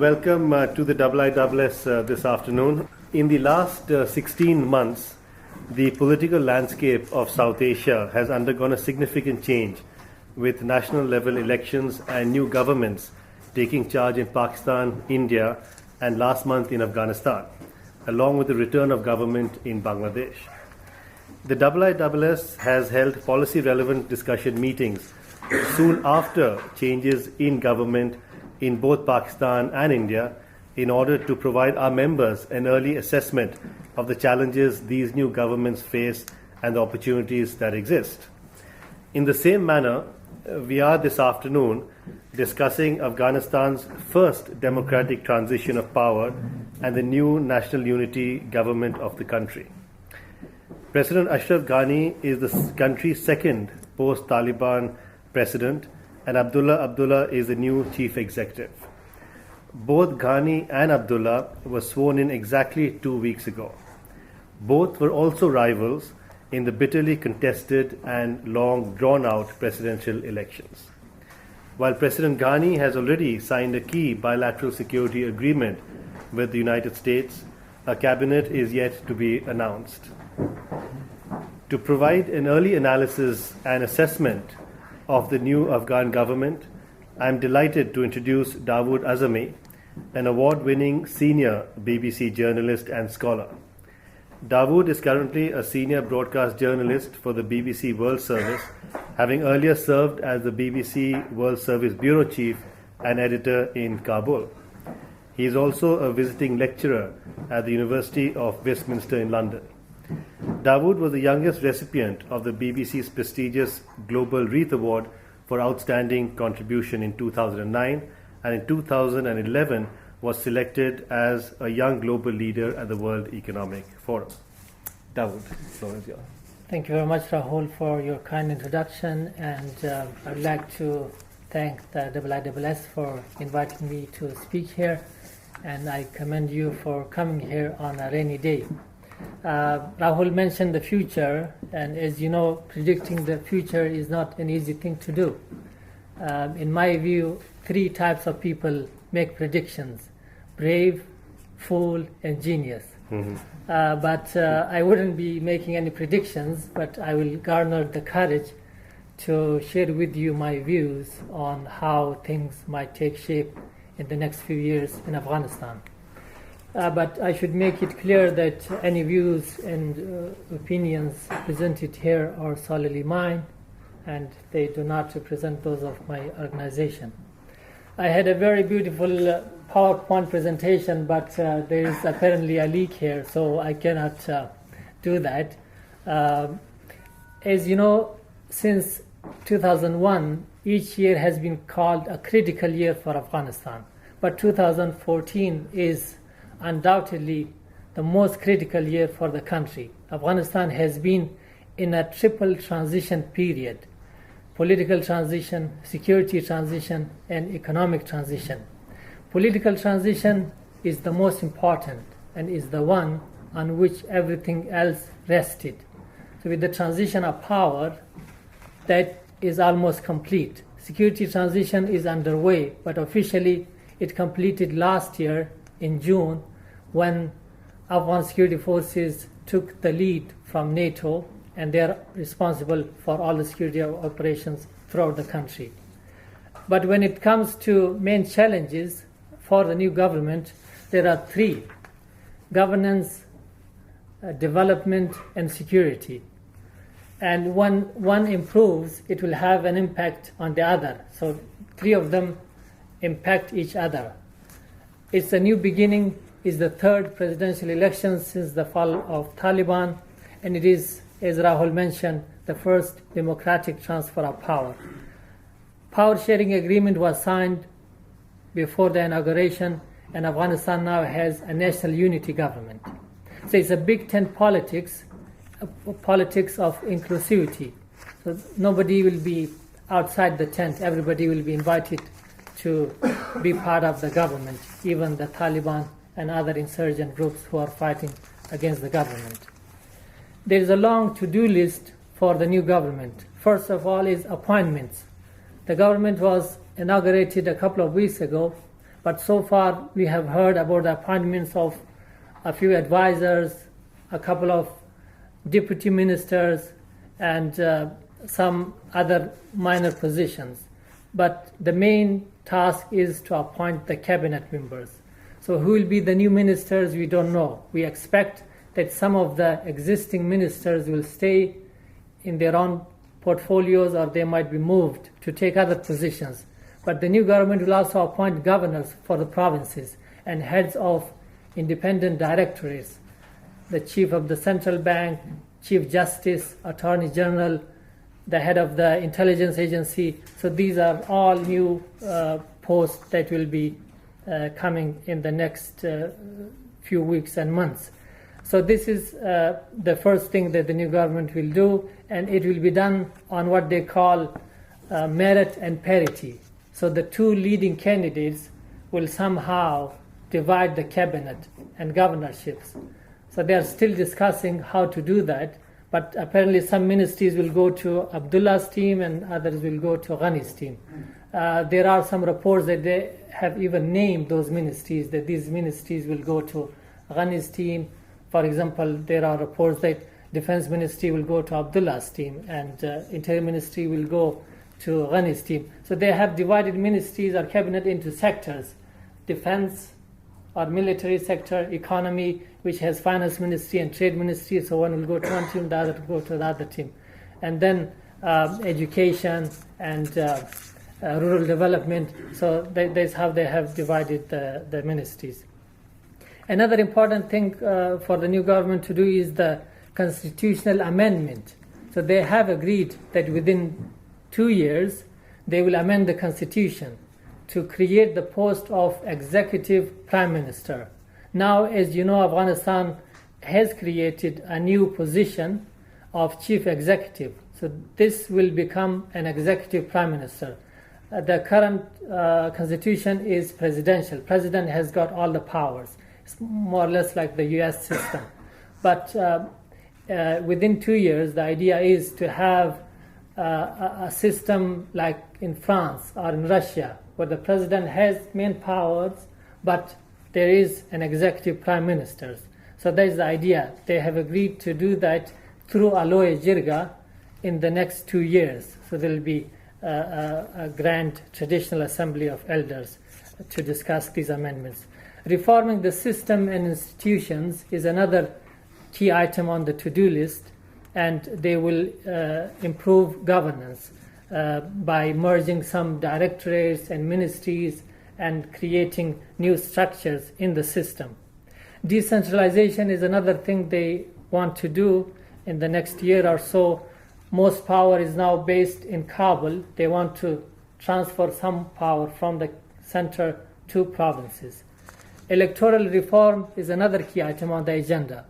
Welcome to the IISS this afternoon. In the last 16 months, the political landscape of South Asia has undergone a significant change, with national level elections and new governments taking charge in Pakistan, India, and last month in Afghanistan, along with the return of government in Bangladesh. The IISS has held policy-relevant discussion meetings soon after changes in government in both Pakistan and India in order to provide our members an early assessment of the challenges these new governments face and the opportunities that exist. In the same manner, we are this afternoon discussing Afghanistan's first democratic transition of power and the new national unity government of the country. President Ashraf Ghani is the country's second post-Taliban president, and Abdullah Abdullah is the new chief executive. Both Ghani and Abdullah were sworn in exactly 2 weeks ago. Both were also rivals in the bitterly contested and long drawn-out presidential elections. While President Ghani has already signed a key bilateral security agreement with the United States, a cabinet is yet to be announced. To provide an early analysis and assessment of the new Afghan government, I am delighted to introduce Dawood Azami, an award-winning senior BBC journalist and scholar. Dawood is currently a senior broadcast journalist for the BBC World Service, having earlier served as the BBC World Service Bureau Chief and editor in Kabul. He is also a visiting lecturer at the University of Westminster in London. Dawood was the youngest recipient of the BBC's prestigious Global Wreath Award for Outstanding Contribution in 2009, and in 2011 was selected as a young global leader at the World Economic Forum. Dawood, the floor is yours. Thank you very much, Rahul, for your kind introduction, and I'd like to thank the IISS for inviting me to speak here, and I commend you for coming here on a rainy day. Rahul mentioned the future, and as you know, predicting the future is not an easy thing to do. In my view, three types of people make predictions: brave, fool, and genius. But I wouldn't be making any predictions, but I will garner the courage to share with you my views on how things might take shape in the next few years in Afghanistan. But I should make it clear that any views and opinions presented here are solely mine, and they do not represent those of my organization. I had a very beautiful PowerPoint presentation, but there is apparently a leak here, so I cannot do that. As you know, since 2001, each year has been called a critical year for Afghanistan, but 2014 is undoubtedly the most critical year for the country. Afghanistan has been in a triple transition period: political transition, security transition, and economic transition. Political transition is the most important and is the one on which everything else rested. So with the transition of power, that is almost complete. Security transition is underway, but officially it completed last year in June, when Afghan security forces took the lead from NATO, and they are responsible for all the security operations throughout the country. But when it comes to main challenges for the new government, there are three: governance, development, and security. And when one improves, it will have an impact on the other. So three of them impact each other. It's a new beginning. Is the third presidential election since the fall of Taliban, and it is, as Rahul mentioned, the first democratic transfer of power. Power sharing agreement was signed before the inauguration, and Afghanistan now has a national unity government. So it's a Big Tent politics, politics of inclusivity. So nobody will be outside the tent. Everybody will be invited to be part of the government, even the Taliban and other insurgent groups who are fighting against the government. There is a long to-do list for the new government. First of all is appointments. The government was inaugurated a couple of weeks ago, But so far, we have heard about the appointments of a few advisors, a couple of deputy ministers, and some other minor positions. But the main task is to appoint the cabinet members. So who will be the new ministers, we don't know. We expect that some of the existing ministers will stay in their own portfolios, or they might be moved to take other positions. But the new government will also appoint governors for the provinces and heads of independent directorates, the chief of the central bank, chief justice, attorney general, the head of the intelligence agency. So these are all new posts that will be coming in the next few weeks and months. So this is the first thing that the new government will do, and it will be done on what they call merit and parity. So the two leading candidates will somehow divide the cabinet and governorships. So they are still discussing how to do that, but apparently some ministries will go to Abdullah's team and others will go to Ghani's team. There are some reports that they have even named those ministries, that these ministries will go to Ghani's team. For example, there are reports that Defense Ministry will go to Abdullah's team and Interior Ministry will go to Ghani's team. So they have divided ministries or cabinet into sectors: defense or military sector, economy, which has finance ministry and trade ministry. So one will go to one team, the other will go to the other team. And then education and rural development. So that's how they have divided the ministries. Another important thing for the new government to do is the constitutional amendment. So they have agreed that within 2 years they will amend the constitution to create the post of executive prime minister. Now, as you know, Afghanistan has created a new position of chief executive. So this will become an executive prime minister. The current constitution is presidential. President has got all the powers. It's more or less like the US system. But within 2 years, the idea is to have a system like in France or in Russia, where the president has main powers, but there is an executive prime minister. So that is the idea. They have agreed to do that through Aloe Jirga in the next 2 years. So there will be a grand traditional assembly of elders to discuss these amendments. Reforming the system and institutions is another key item on the to-do list, and they will improve governance by merging some directorates and ministries and creating new structures in the system. Decentralization is another thing they want to do in the next year or so. Most power is now based in Kabul. They want to transfer some power from the center to provinces. Electoral reform is another key item on the agenda.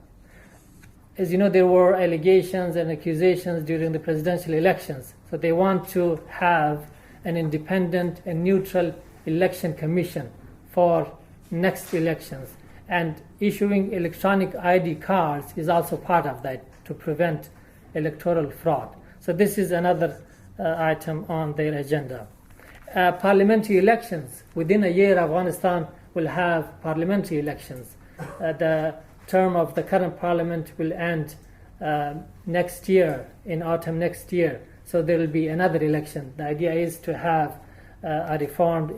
As you know, there were allegations and accusations during the presidential elections. So they want to have an independent and neutral election commission for next elections. And issuing electronic ID cards is also part of that to prevent electoral fraud. So this is another item on their agenda. Parliamentary elections. Within a year, Afghanistan will have parliamentary elections. The term of the current parliament will end next year, in autumn next year. So there will be another election. The idea is to have a reformed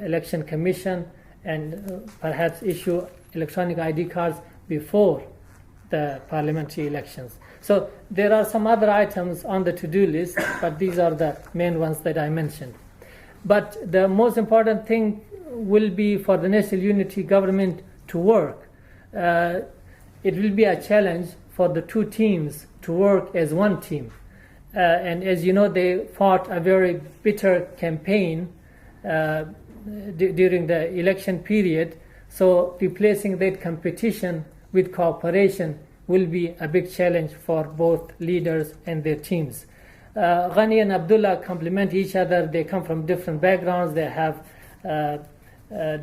election commission and perhaps issue electronic ID cards before the parliamentary elections. So there are some other items on the to-do list, but these are the main ones that I mentioned. But the most important thing will be for the national unity government to work. It will be a challenge for the two teams to work as one team. And as you know, they fought a very bitter campaign during the election period. So replacing that competition with cooperation will be a big challenge for both leaders and their teams. Ghani and Abdullah complement each other. They come from different backgrounds. They have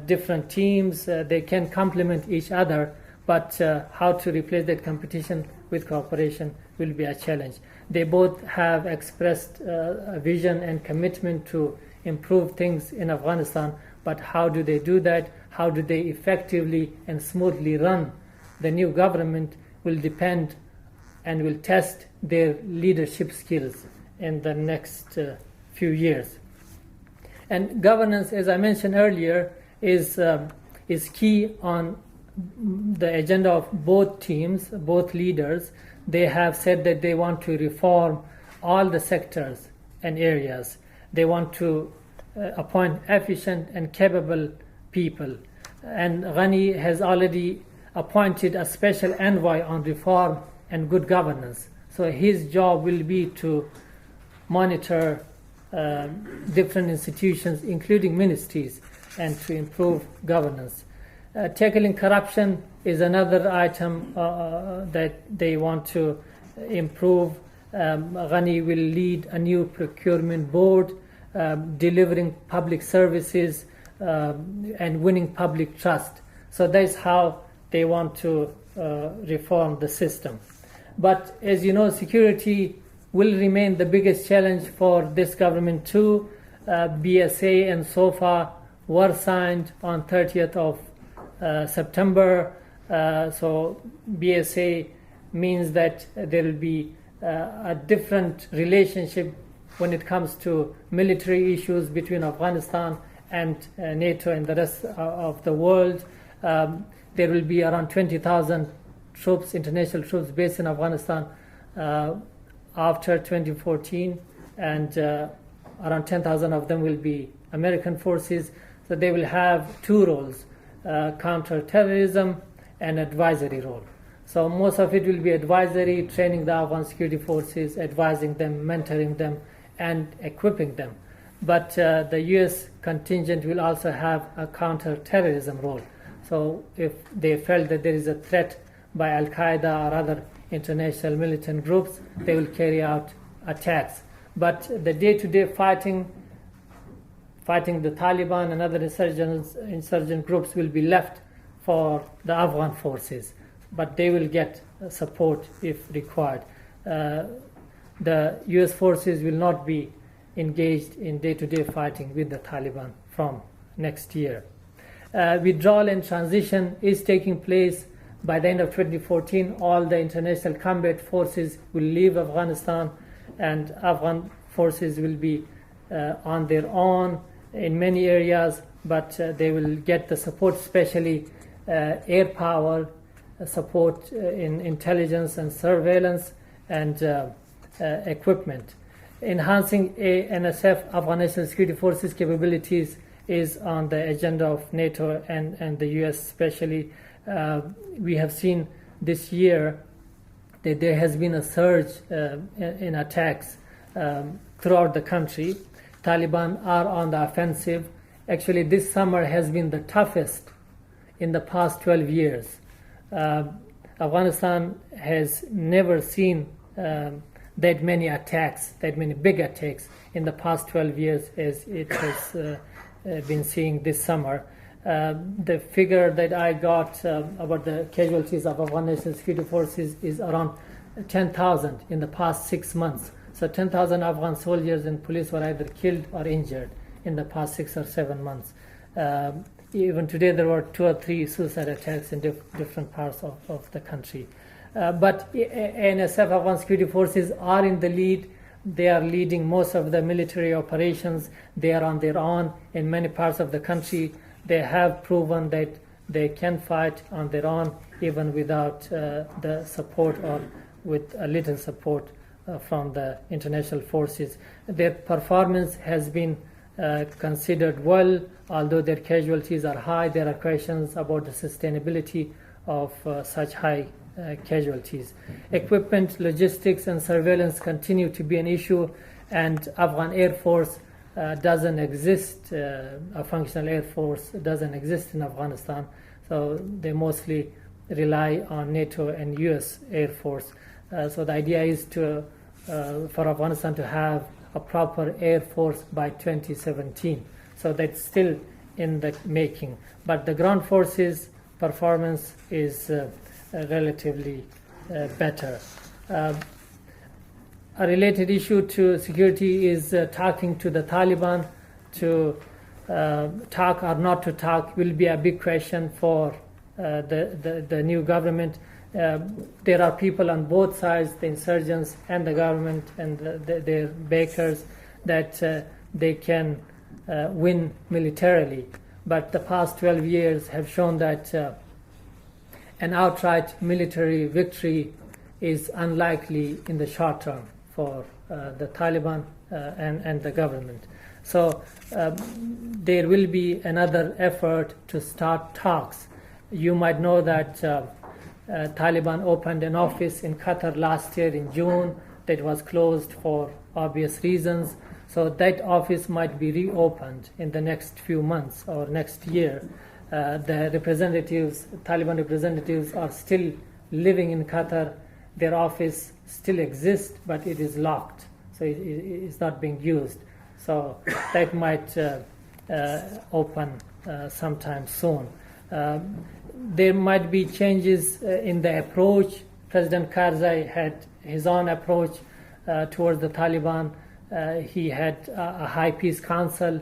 different teams. They can complement each other. But how to replace that competition with cooperation will be a challenge. They both have expressed a vision and commitment to improve things in Afghanistan, but how do they do that? How do they effectively and smoothly run the new government will depend and will test their leadership skills in the next few years. And governance, as I mentioned earlier, is key on the agenda of both teams, both leaders. They have said that they want to reform all the sectors and areas. They want to appoint efficient and capable people. And Ghani has already appointed a special envoy on reform and good governance. So his job will be to monitor different institutions, including ministries, and to improve governance. Tackling corruption is another item that they want to improve. Ghani will lead a new procurement board, delivering public services and winning public trust. So that's how they want to reform the system. But as you know, security will remain the biggest challenge for this government too. BSA and SOFA were signed on 30th of September. So BSA means that there will be a different relationship when it comes to military issues between Afghanistan and NATO and the rest of the world. There will be around 20,000 troops, international troops based in Afghanistan after 2014, and around 10,000 of them will be American forces. So they will have two roles, counter-terrorism and advisory role. So most of it will be advisory, training the Afghan security forces, advising them, mentoring them, and equipping them. But the U.S. contingent will also have a counter-terrorism role. So if they felt that there is a threat by Al-Qaeda or other international militant groups, they will carry out attacks. But the day-to-day fighting the Taliban and other insurgent groups will be left for the Afghan forces, but they will get support if required. The U.S. forces will not be engaged in day-to-day fighting with the Taliban from next year. Withdrawal and transition is taking place. By the end of 2014, all the international combat forces will leave Afghanistan, and Afghan forces will be on their own in many areas, but they will get the support, especially air power, support in intelligence and surveillance, and equipment. Enhancing NSF, Afghan National Security Forces capabilities, is on the agenda of NATO and the US especially. We have seen this year that there has been a surge in attacks throughout the country. Taliban are on the offensive. Actually, this summer has been the toughest in the past 12 years. Afghanistan has never seen that many attacks, that many big attacks in the past 12 years as it has been seeing this summer. The figure that I got about the casualties of Afghan National Security Forces is around 10,000 in the past 6 months. So 10,000 Afghan soldiers and police were either killed or injured in the past 6 or 7 months. Even today there were 2 or 3 suicide attacks in different parts of the country. But NSF, Afghan Security Forces, are in the lead. They are leading most of the military operations. They are on their own in many parts of the country. They have proven that they can fight on their own, even without the support or with a little support from the international forces. Their performance has been considered well, although their casualties are high. There are questions about the sustainability of such high casualties. Equipment, logistics, and surveillance continue to be an issue, and Afghan Air Force doesn't exist. A functional Air Force doesn't exist in Afghanistan, so they mostly rely on NATO and US Air Force. So the idea is for Afghanistan to have a proper Air Force by 2017. So that's still in the making. But the ground forces performance is relatively better. A related issue to security is talking to the Taliban to talk or not to talk will be a big question for the new government. There are people on both sides, the insurgents and the government and their backers, that they can win militarily. But the past 12 years have shown that an outright military victory is unlikely in the short term for the Taliban and the government. So there will be another effort to start talks. You might know that Taliban opened an office in Qatar last year in June that was closed for obvious reasons. So that office might be reopened in the next few months or next year. The representatives, Taliban representatives, are still living in Qatar. Their office still exists, but it is locked, so it is not being used. So that might open sometime soon. There might be changes in the approach. President Karzai had his own approach towards the Taliban. He had a high peace council.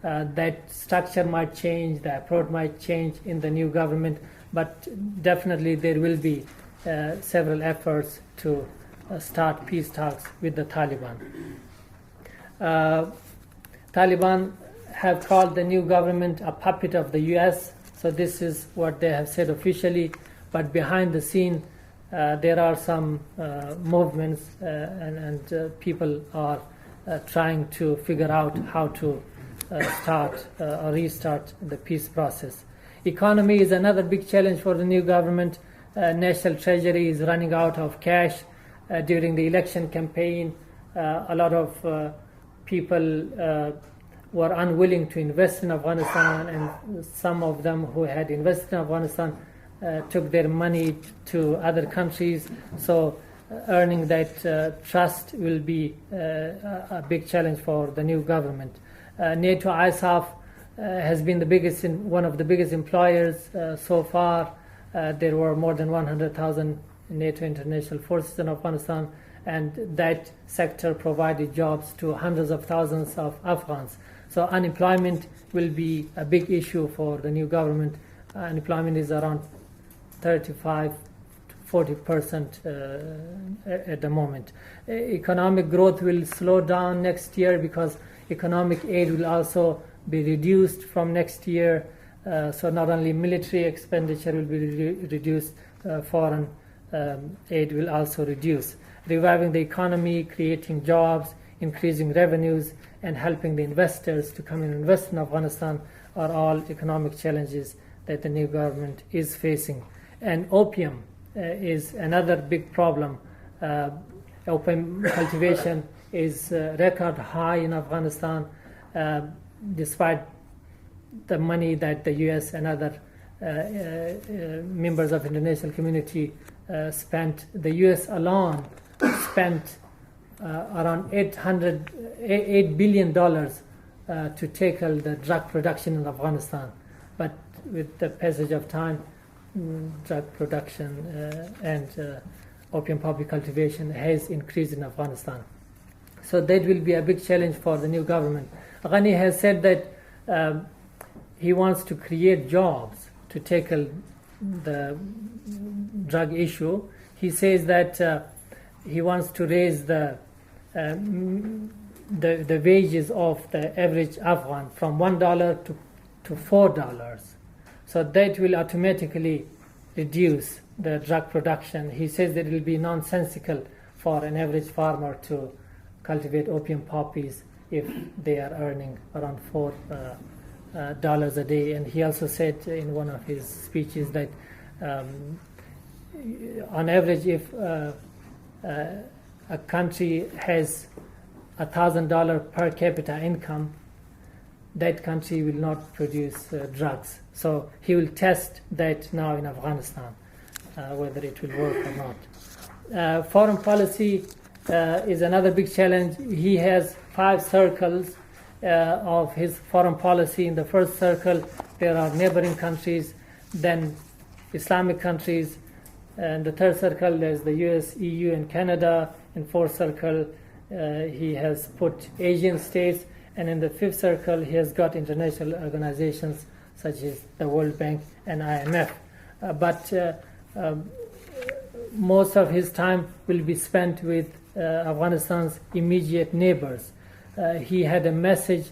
That structure might change, the approach might change in the new government, but definitely there will be several efforts to start peace talks with the Taliban. Taliban have called the new government a puppet of the US, so this is what they have said officially, but behind the scene there are some movements and people are trying to figure out how to start or restart the peace process. Economy is another big challenge for the new government. National Treasury is running out of cash. During the election campaign, a lot of people were unwilling to invest in Afghanistan, and some of them who had invested in Afghanistan took their money to other countries. So earning that trust will be a big challenge for the new government. NATO ISAF has been one of the biggest employers so far. There were more than 100,000 NATO international forces in Afghanistan, and that sector provided jobs to hundreds of thousands of Afghans. So unemployment will be a big issue for the new government. Unemployment is around 35 to 40% at the moment. Economic growth will slow down next year because economic aid will also be reduced from next year. So not only military expenditure will be reduced, foreign aid will also reduce. Reviving the economy, creating jobs, increasing revenues, and helping the investors to come and invest in Afghanistan are all economic challenges that the new government is facing. And opium is another big problem. Opium cultivation is record high in Afghanistan, despite the money that the US and other members of the international community spent. The US alone spent around $8 billion to tackle the drug production in Afghanistan. But with the passage of time, drug production and opium poppy cultivation has increased in Afghanistan. So that will be a big challenge for the new government. Ghani has said that he wants to create jobs to tackle the drug issue. He says that he wants to raise the wages of the average Afghan from $1 to $4. So that will automatically reduce the drug production. He says that it will be nonsensical for an average farmer to cultivate opium poppies if they are earning around $4 a day. And he also said in one of his speeches that on average, if a country has $1,000 per capita income, that country will not produce drugs. So he will test that now in Afghanistan, whether it will work or not. Foreign policy is another big challenge. He has 5 circles of his foreign policy. In the first circle, there are neighboring countries, then Islamic countries. And the third circle, there's the US, EU, and Canada. In fourth circle, he has put Asian states. And in the fifth circle, he has got international organizations such as the World Bank and IMF. But most of his time will be spent with Afghanistan's immediate neighbors. He had a message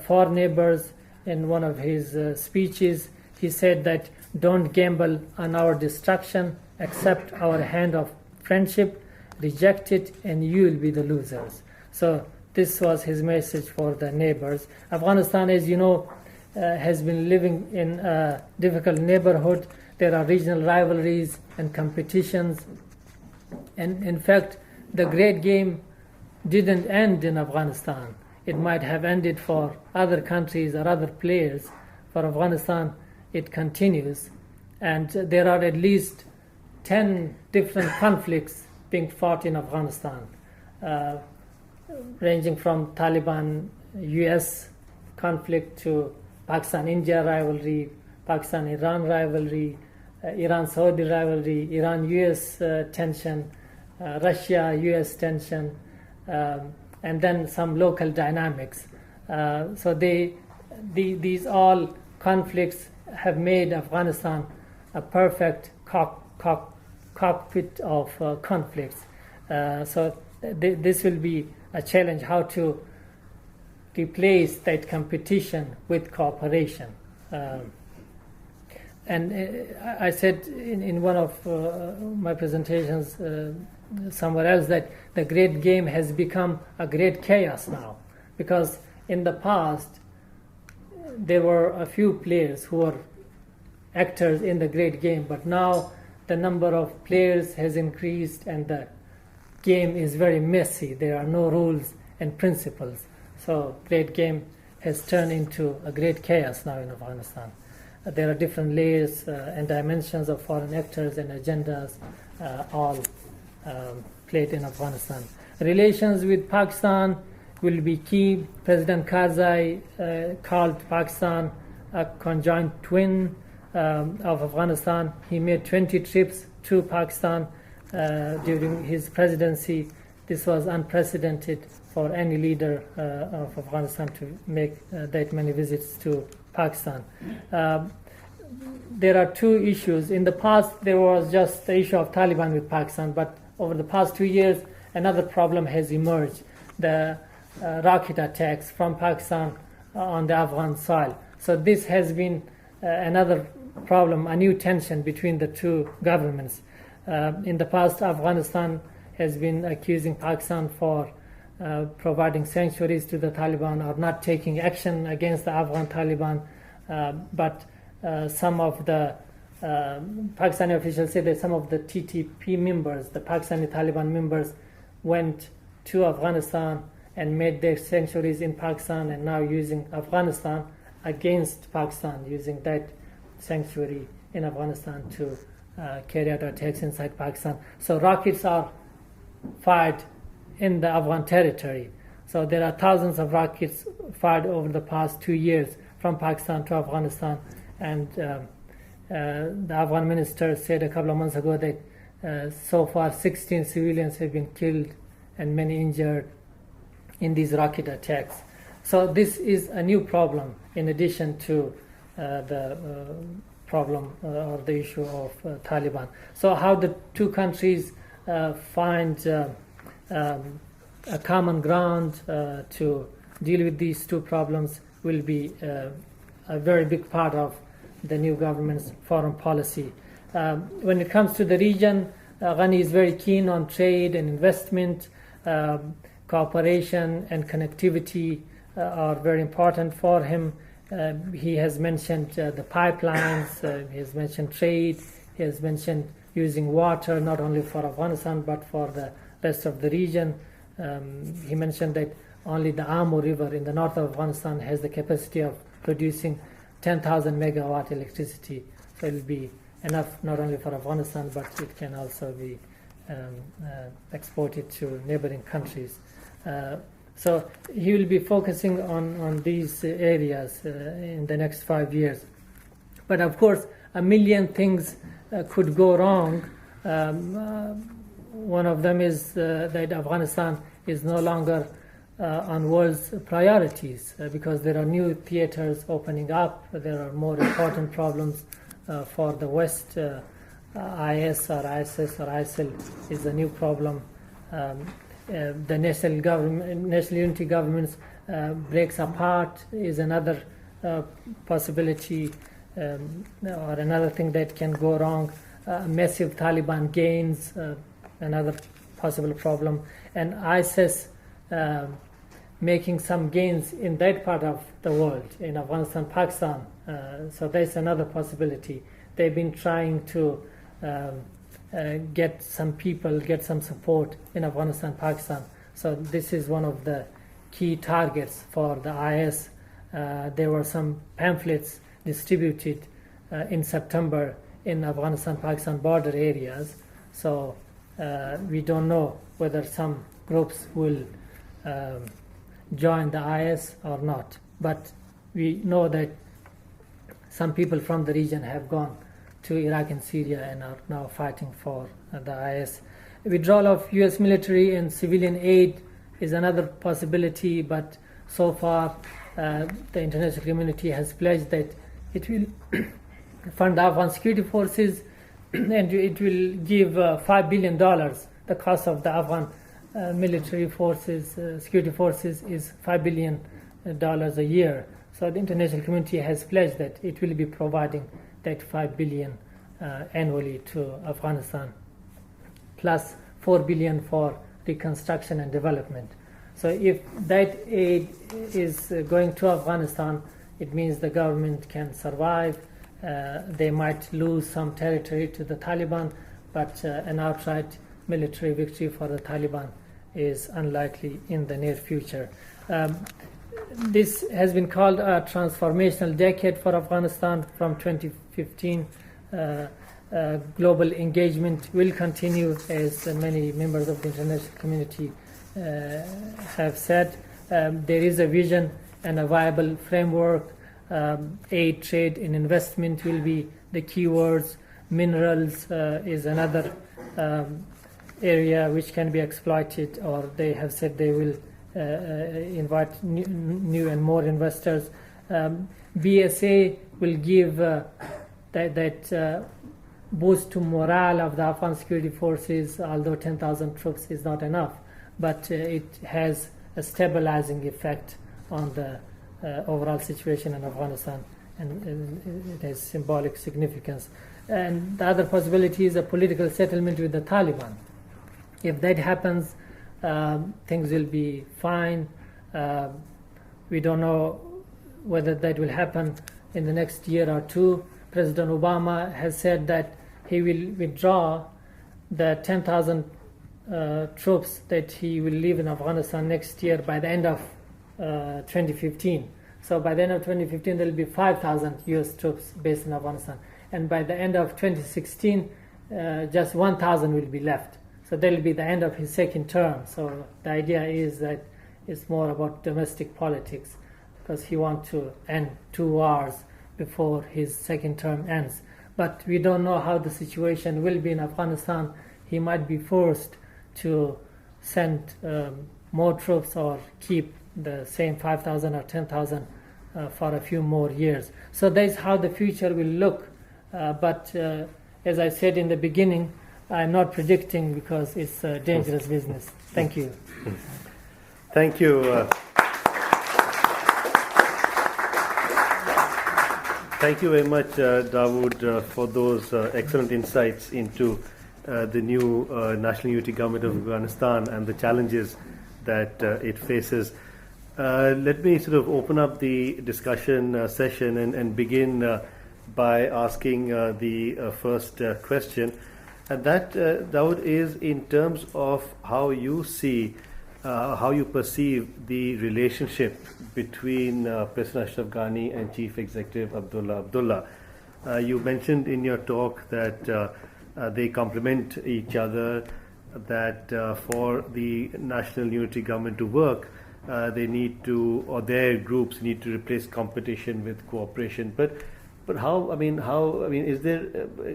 for neighbors in one of his speeches. He said that don't gamble on our destruction, accept our hand of friendship, reject it, and you will be the losers. So this was his message for the neighbors. Afghanistan, as you know, has been living in a difficult neighborhood. There are regional rivalries and competitions. And in fact, the great game didn't end in Afghanistan. It might have ended for other countries or other players. For Afghanistan, it continues. And there are at least 10 different conflicts being fought in Afghanistan, ranging from Taliban-US conflict to Pakistan-India rivalry, Pakistan-Iran rivalry, Iran-Saudi rivalry, Iran-US tension, Russia-US tension, and then some local dynamics. So these all conflicts have made Afghanistan a perfect cockpit of conflicts. So this will be a challenge, how to replace that competition with cooperation. And I said in one of my presentations somewhere else that the great game has become a great chaos now, because in the past there were a few players who were actors in the great game, but now the number of players has increased and the game is very messy. There are no rules and principles. So great game has turned into a great chaos now in Afghanistan. There are different layers and dimensions of foreign actors and agendas all played in Afghanistan. Relations with Pakistan will be key. President Karzai called Pakistan a conjoined twin of Afghanistan. He made 20 trips to Pakistan during his presidency. This was unprecedented for any leader of Afghanistan to make that many visits to Pakistan. There are two issues. In the past, there was just the issue of Taliban with Pakistan, but over the past 2 years, another problem has emerged: the rocket attacks from Pakistan on the Afghan soil. So this has been another problem, a new tension between the two governments. In the past, Afghanistan has been accusing Pakistan for providing sanctuaries to the Taliban or not taking action against the Afghan Taliban. But some of the Pakistani officials say that some of the TTP members, the Pakistani Taliban members, went to Afghanistan and made their sanctuaries in Pakistan and now using Afghanistan against Pakistan, using that sanctuary in Afghanistan to carry out attacks inside Pakistan. So rockets are fired in the Afghan territory. So there are thousands of rockets fired over the past 2 years from Pakistan to Afghanistan. And the Afghan minister said a couple of months ago that so far 16 civilians have been killed and many injured in these rocket attacks. So this is a new problem in addition to the problem or the issue of Taliban. So how the two countries find a common ground to deal with these two problems will be a very big part of the new government's foreign policy. When it comes to the region, Ghani is very keen on trade and investment. Cooperation and connectivity are very important for him. He has mentioned the pipelines, he has mentioned trade, he has mentioned using water not only for Afghanistan but for the rest of the region. He mentioned that only the Amur River in the north of Afghanistan has the capacity of producing 10,000 megawatt electricity. So it will be enough not only for Afghanistan, but it can also be exported to neighboring countries. So he will be focusing on these areas in the next 5 years. But of course, a million things could go wrong. One of them is that Afghanistan is no longer on world's priorities because there are new theaters opening up. There are more important problems for the West. IS or ISIS or ISIL is a new problem. The national unity governments breaks apart is another possibility or another thing that can go wrong. Massive Taliban gains, another possible problem, and ISIS making some gains in that part of the world, in Afghanistan, Pakistan. So there's another possibility. They've been trying to get some people, get some support in Afghanistan, Pakistan. So this is one of the key targets for the IS. There were some pamphlets distributed in September in Afghanistan, Pakistan border areas. So we don't know whether some groups will join the IS or not. But we know that some people from the region have gone to Iraq and Syria and are now fighting for the IS. Withdrawal of U.S. military and civilian aid is another possibility, but so far the international community has pledged that it will fund Afghan security forces and it will give $5 billion. The cost of the Afghan military forces, security forces, is $5 billion a year. So the international community has pledged that it will be providing that $5 billion annually to Afghanistan, plus $4 billion for reconstruction and development. So if that aid is going to Afghanistan, it means the government can survive. They might lose some territory to the Taliban, but an outright military victory for the Taliban is unlikely in the near future. This has been called a transformational decade for Afghanistan from 2015. Global engagement will continue, as many members of the international community have said. There is a vision and a viable framework. Aid, trade, and investment will be the key words. Minerals is another area which can be exploited, or they have said they will invite new and more investors. BSA will give that boost to morale of the Afghan security forces, although 10,000 troops is not enough, but it has a stabilizing effect on the overall situation in Afghanistan, and it has symbolic significance. And the other possibility is a political settlement with the Taliban. If that happens, things will be fine. We don't know whether that will happen in the next year or two. President Obama has said that he will withdraw the 10,000 troops that he will leave in Afghanistan next year by the end of 2015. So by the end of 2015, there will be 5,000 U.S. troops based in Afghanistan. And by the end of 2016, just 1,000 will be left. So that will be the end of his second term. So the idea is that it's more about domestic politics, because he wants to end 2 wars before his second term ends. But we don't know how the situation will be in Afghanistan. He might be forced to send more troops or keep the same 5,000 or 10,000 for a few more years. So that's how the future will look. But as I said in the beginning, I'm not predicting because it's a dangerous business. Thank you. Thank you. Thank you very much, Dawood, for those excellent insights into the new National Unity Government of Afghanistan and the challenges that it faces. Let me sort of open up the discussion session and begin by asking the first question. And that, Dawood, is in terms of how you see, how you perceive the relationship between President Ashraf Ghani and Chief Executive Abdullah Abdullah. You mentioned in your talk that they complement each other, that for the National Unity Government to work, they need to, or their groups need to replace competition with cooperation. But how? Is there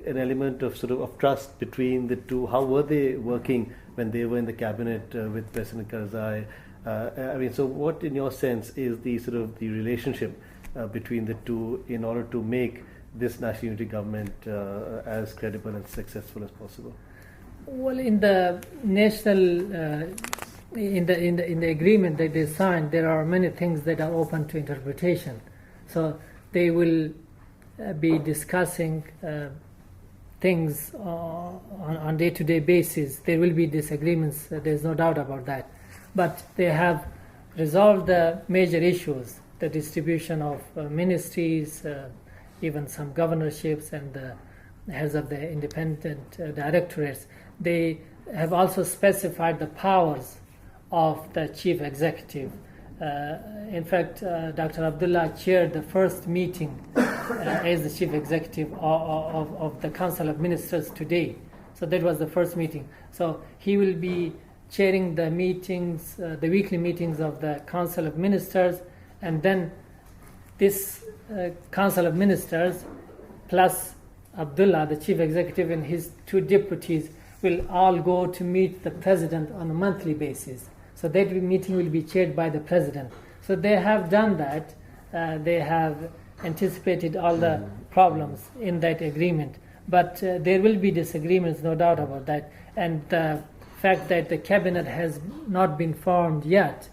an element of sort of trust between the two? How were they working when they were in the cabinet with President Karzai? So what, in your sense, is the sort of the relationship between the two in order to make this national unity government as credible and successful as possible? Well, in the national, in the agreement that they signed, there are many things that are open to interpretation. So they will be discussing things on day-to-day basis. There will be disagreements. There's no doubt about that. But they have resolved the major issues: the distribution of ministries, even some governorships, and the heads of the independent directorates. They have also specified the powers of the chief executive. In fact, Dr. Abdullah chaired the first meeting as the chief executive of the Council of Ministers today. So that was the first meeting. So he will be chairing the meetings, the weekly meetings of the Council of Ministers, and then this Council of Ministers plus Abdullah, the chief executive, and his two deputies will all go to meet the president on a monthly basis. So that meeting will be chaired by the president. So they have done that. They have anticipated all the problems in that agreement. But there will be disagreements, no doubt about that. And the fact that the cabinet has not been formed yet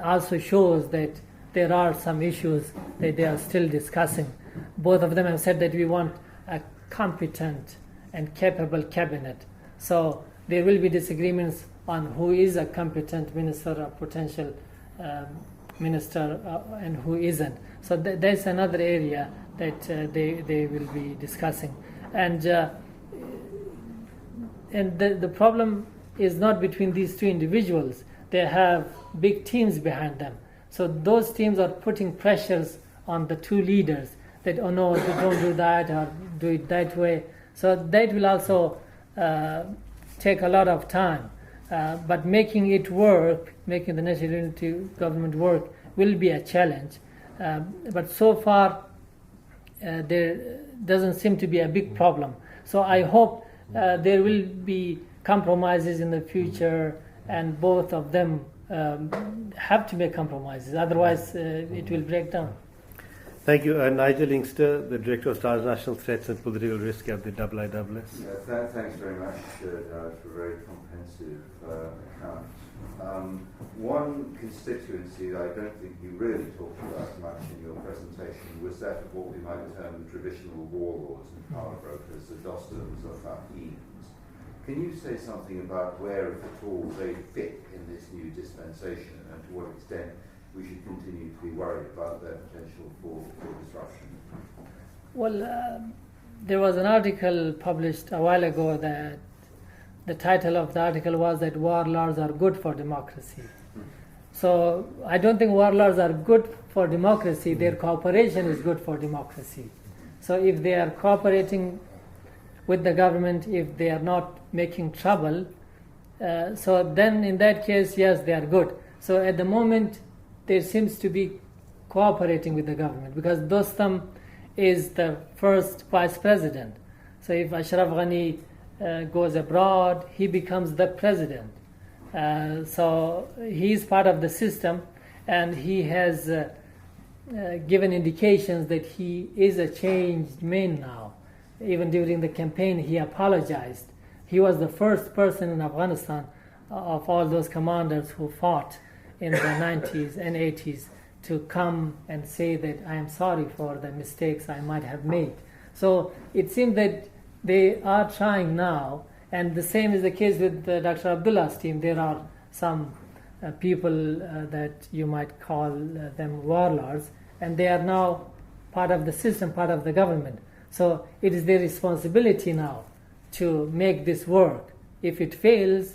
also shows that there are some issues that they are still discussing. Both of them have said that we want a competent and capable cabinet. So there will be disagreements on who is a competent minister or potential minister and who isn't. So that's another area that they will be discussing. And the problem is not between these two individuals. They have big teams behind them. So those teams are putting pressures on the two leaders that, oh no, don't do that or do it that way. So that will also take a lot of time. But making it work, making the national unity government work, will be a challenge. But so far, there doesn't seem to be a big problem. So I hope there will be compromises in the future, and both of them have to make compromises. Otherwise, it will break down. Thank you. Nigel Inkster, the Director of Transnational Threats and Political Risk at the IISS. Thanks very much for a very comprehensive account. One constituency that I don't think you really talked about much in your presentation was that of what we might term traditional warlords and power brokers, the Dostums or Fakims. Can you say something about where, if at all, they fit in this new dispensation, and to what extent we should continue to be worried about their potential for disruption? Well, there was an article published a while ago that the title of the article was that warlords are good for democracy. So I don't think warlords are good for democracy. Their cooperation is good for democracy. So if they are cooperating with the government, if they are not making trouble, so then in that case, yes, they are good. So at the moment, there seems to be cooperating with the government, because Dostum is the first vice president. So if Ashraf Ghani goes abroad, he becomes the president. So he is part of the system, and he has given indications that he is a changed man now. Even during the campaign, he apologized. He was the first person in Afghanistan of all those commanders who fought in the 90s and 80s to come and say that I am sorry for the mistakes I might have made. So it seems that they are trying now, and the same is the case with Dr. Abdullah's team. There are some people that you might call them warlords, and they are now part of the system, part of the government. So it is their responsibility now to make this work. If it fails,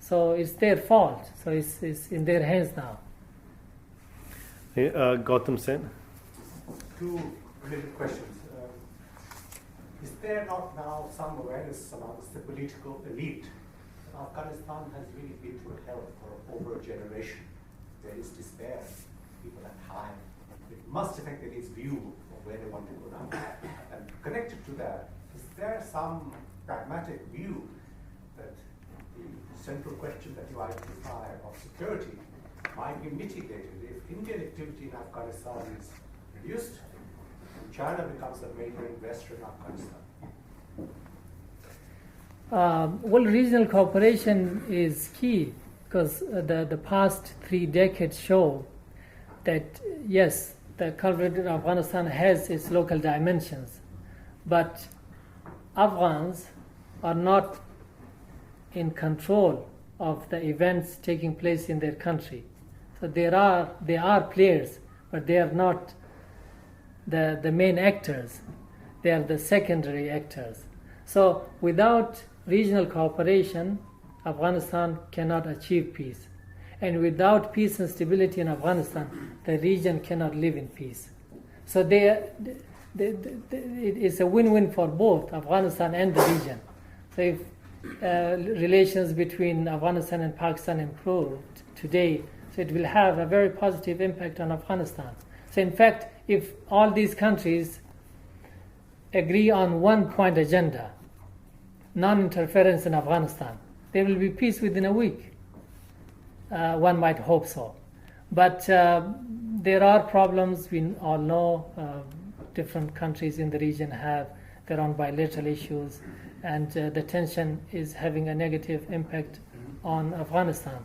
so it's their fault. So it's in their hands now. Gautam Sen. Two related questions. Is there not now some awareness amongst the political elite that Afghanistan has really been through hell for over a generation? There is despair. People are tired. It must affect its view of where they want to go now. And connected to that, is there some pragmatic view that the central question that you identify of security might be mitigated if Indian activity in Afghanistan is reduced and China becomes a major investor in Afghanistan? Well, regional cooperation is key because the past 3 decades show that, yes, the conflict in Afghanistan has its local dimensions, but Afghans are not in control of the events taking place in their country. So they are players, but they are not the main actors. They are the secondary actors. So without regional cooperation, Afghanistan cannot achieve peace. And without peace and stability in Afghanistan, the region cannot live in peace. So it is a win-win for both Afghanistan and the region. So if relations between Afghanistan and Pakistan improved today, so it will have a very positive impact on Afghanistan. So in fact, if all these countries agree on one-point agenda, non-interference in Afghanistan, there will be peace within a week. One might hope so. But there are problems. We all know different countries in the region have their own bilateral issues, and the tension is having a negative impact on Afghanistan.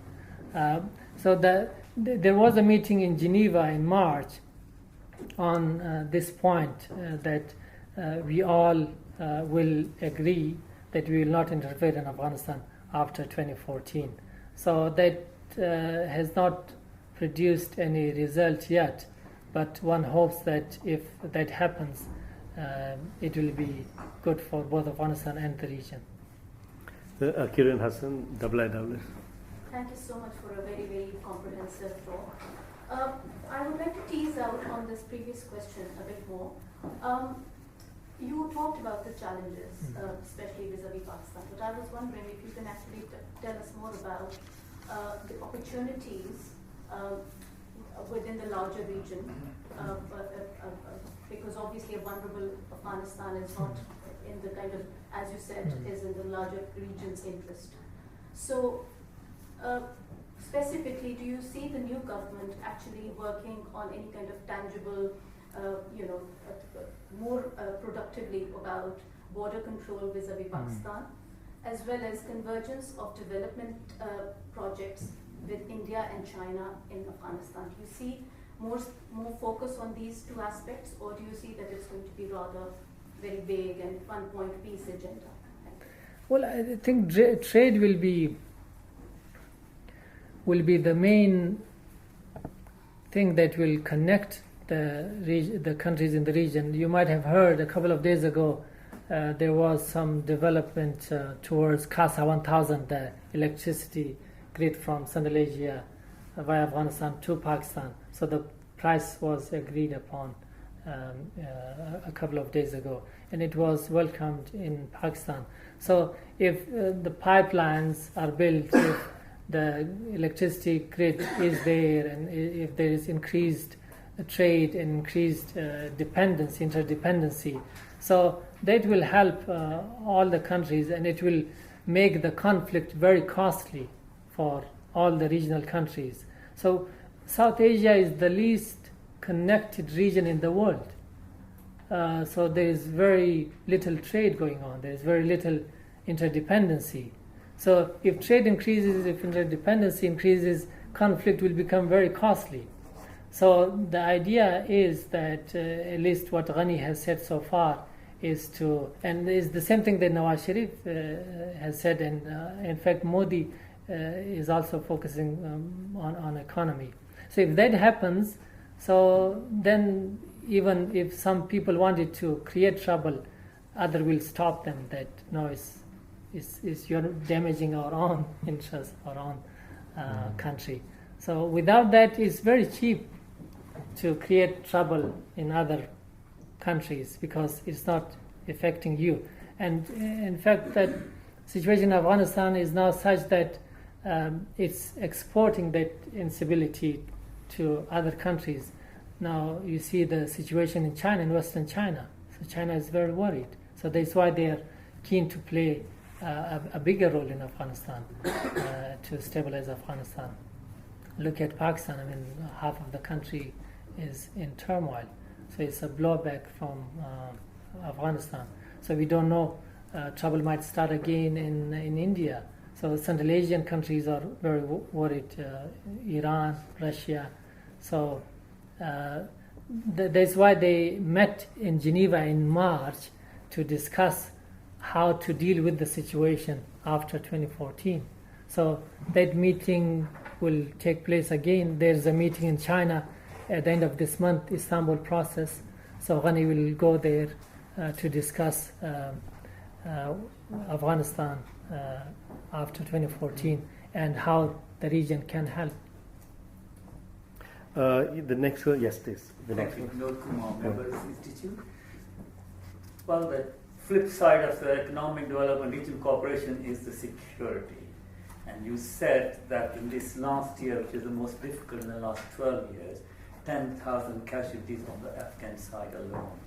So there was a meeting in Geneva in March on this point that we all will agree that we will not interfere in Afghanistan after 2014. So that has not produced any result yet, but one hopes that if that happens, it will be good for both Afghanistan and the region. Kiran Hassan, Abdullah. Thank you so much for a very, very comprehensive talk. I would like to tease out on this previous question a bit more. You talked about the challenges, especially vis-a-vis Pakistan, but I was wondering if you can actually tell us more about the opportunities within the larger region, because obviously a vulnerable Afghanistan is not in the kind of, as you said, is in the larger region's interest. So specifically, do you see the new government actually working on any kind of tangible, more productively about border control vis-a-vis Pakistan, as well as convergence of development projects with India and China in Afghanistan? Do you see more focus on these 2 aspects, or do you see that it's going to be rather very vague and one-point peace agenda? Well, I think trade will be the main thing that will connect the countries in the region. You might have heard a couple of days ago there was some development towards CASA 1000, the electricity grid from Central Asia via Afghanistan to Pakistan. So the price was agreed upon a couple of days ago, and it was welcomed in Pakistan. So if the pipelines are built, if the electricity grid is there, and if there is increased trade and increased interdependency, so that will help all the countries, and it will make the conflict very costly for all the regional countries. So South Asia is the least connected region in the world. So there is very little trade going on. There is very little interdependency. So if trade increases, if interdependency increases, conflict will become very costly. So the idea is that, at least what Ghani has said so far, is to, and is the same thing that Nawaz Sharif has said, and in fact Modi is also focusing on economy. So if that happens, so then even if some people wanted to create trouble, other will stop them, that no, it's you're damaging our own interests, our own country. So without that, it's very cheap to create trouble in other countries because it's not affecting you. And in fact, that situation in Afghanistan is now such that it's exporting that instability to other countries. Now you see the situation in China, in Western China. So China is very worried. So that's why they are keen to play a bigger role in Afghanistan to stabilize Afghanistan. Look at Pakistan. I mean, half of the country is in turmoil. So it's a blowback from Afghanistan. So we don't know. Trouble might start again in India. So Central Asian countries are very worried. Iran, Russia. So that's why they met in Geneva in March to discuss how to deal with the situation after 2014. So that meeting will take place again. There's a meeting in China at the end of this month, Istanbul process. So Ghani will go there to discuss Afghanistan after 2014 and how the region can help. The next one, yes, please. The next one. Vinod Kumar, Members Institute. Well, the flip side of the economic development regional cooperation is the security. And you said that in this last year, which is the most difficult in the last 12 years, 10,000 casualties on the Afghan side alone.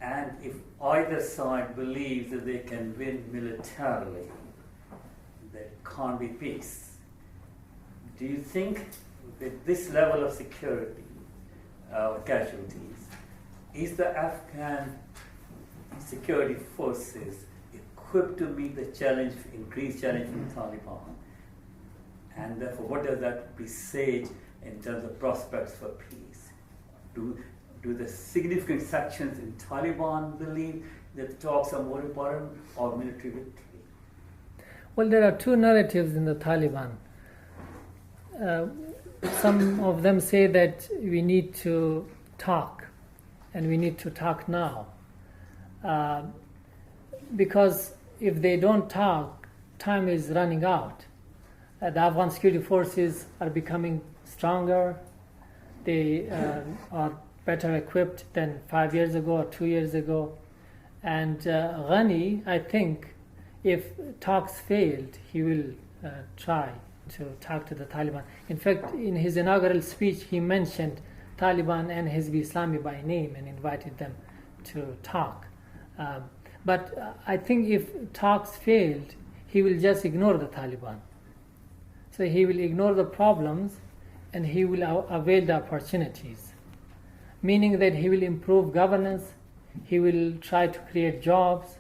And if either side believes that they can win militarily, there can't be peace. Do you think with this level of security, casualties, is the Afghan security forces equipped to meet the challenge, increased challenge from the Taliban? And therefore, what does that presage in terms of prospects for peace? Do the significant sections in Taliban believe that the talks are more important or military victory? Well, there are two narratives in the Taliban. Some of them say that we need to talk, and we need to talk now. Because if they don't talk, time is running out. The Afghan security forces are becoming stronger. They are better equipped than 5 years ago or 2 years ago. And Ghani, I think, if talks failed, he will try to talk to the Taliban. In fact, in his inaugural speech, he mentioned Taliban and Hizb Islami by name and invited them to talk. But I think if talks failed, he will just ignore the Taliban. So he will ignore the problems and he will avail the opportunities. Meaning that he will improve governance, he will try to create jobs,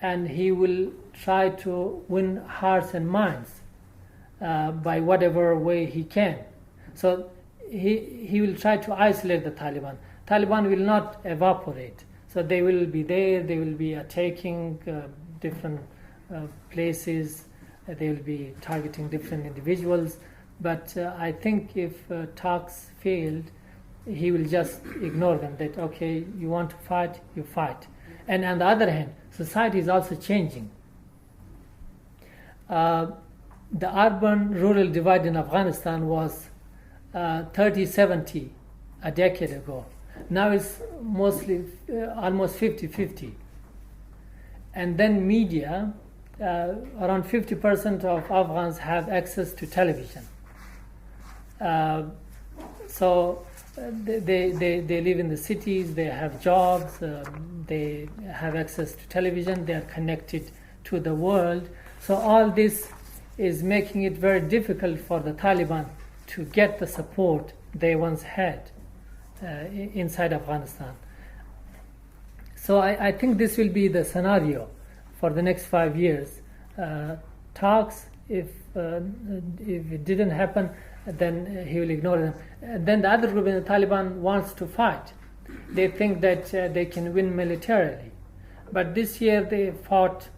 and he will try to win hearts and minds by whatever way he can. So he will try to isolate the Taliban. Taliban will not evaporate. So they will be there, they will be attacking different places, they will be targeting different individuals. But I think if talks failed, he will just ignore them, that okay, you want to fight, you fight. And on the other hand, society is also changing. The urban-rural divide in Afghanistan was 30-70 a decade ago. Now it's mostly almost 50-50. And then media, around 50% of Afghans have access to television. So they live in the cities, they have jobs, they have access to television, they are connected to the world. So all this is making it very difficult for the Taliban to get the support they once had inside Afghanistan. So I think this will be the scenario for the next 5 years. Talks, if it didn't happen, then he will ignore them. Then the other group in the Taliban wants to fight. They think that they can win militarily. But this year they fought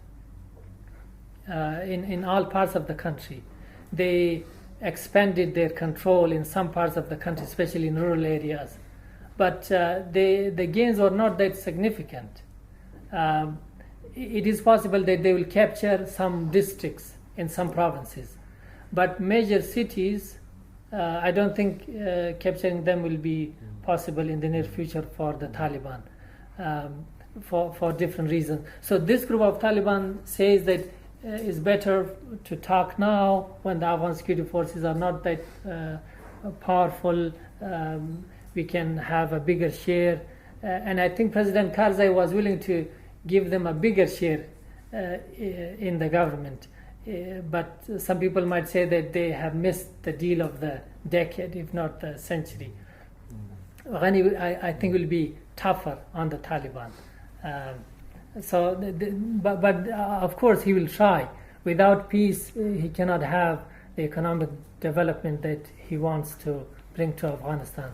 in all parts of the country. They expanded their control in some parts of the country, especially in rural areas. But the gains are not that significant. It is possible that they will capture some districts in some provinces. But major cities, I don't think capturing them will be possible in the near future for the Taliban for different reasons. So this group of Taliban says that it's better to talk now when the Afghan security forces are not that powerful. We can have a bigger share. And I think President Karzai was willing to give them a bigger share in the government but some people might say that they have missed the deal of the decade, if not the century. Ghani, I think, will be tougher on the Taliban. But of course, he will try. Without peace, he cannot have the economic development that he wants to bring to Afghanistan.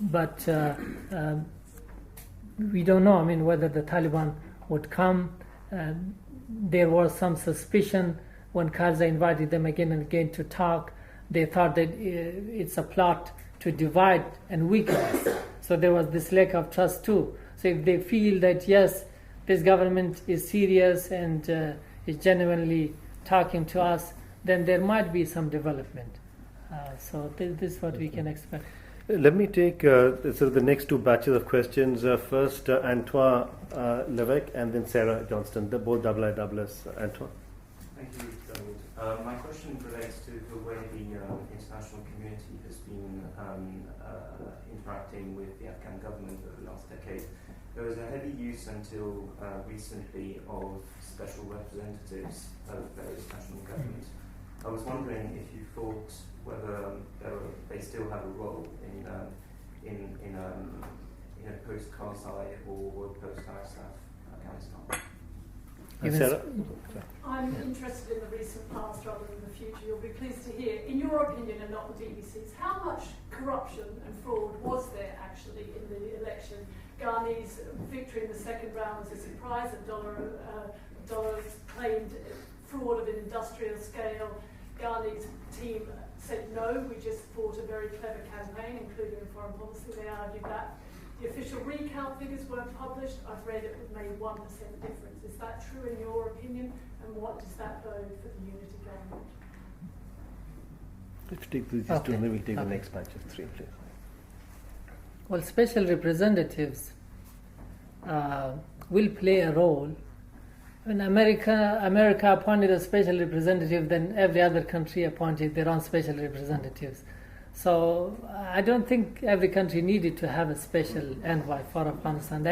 But we don't know. I mean, whether the Taliban would come. There was some suspicion when Karzai invited them again and again to talk. They thought that it's a plot to divide and weaken us. So there was this lack of trust too. So if they feel that, yes, this government is serious and is genuinely talking to us, then there might be some development. So this is what we can expect. Let me take sort of the next two batches of questions. First, Antoine Levesque and then Sarah Johnston. They're both double-I-doublers. Antoine. Thank you, Dawood. My question relates to the way the international community has been interacting with the Afghan government over the last decade. There was a heavy use until recently of special representatives of various national governments. I was wondering if you thought whether they still have a role in a post-Karzai or post-Ashraf Afghanistan. I'm interested in the recent past rather than the future. You'll be pleased to hear, in your opinion and not the BBC's, how much corruption and fraud was there actually in the election? Ghani's victory in the second round was a surprise. Abdullah's claimed fraud of an industrial scale. Ghani's team said no, we just fought a very clever campaign, including in foreign policy. They argued that. The official recount figures weren't published. I've read it made 1% difference. Is that true in your opinion? And what does that bode for the unity government? Let's take these two and then we'll take the next batch of three, please. Well, special representatives will play a role. When America appointed a special representative, then every other country appointed their own special representatives. So I don't think every country needed to have a special envoy for Afghanistan. The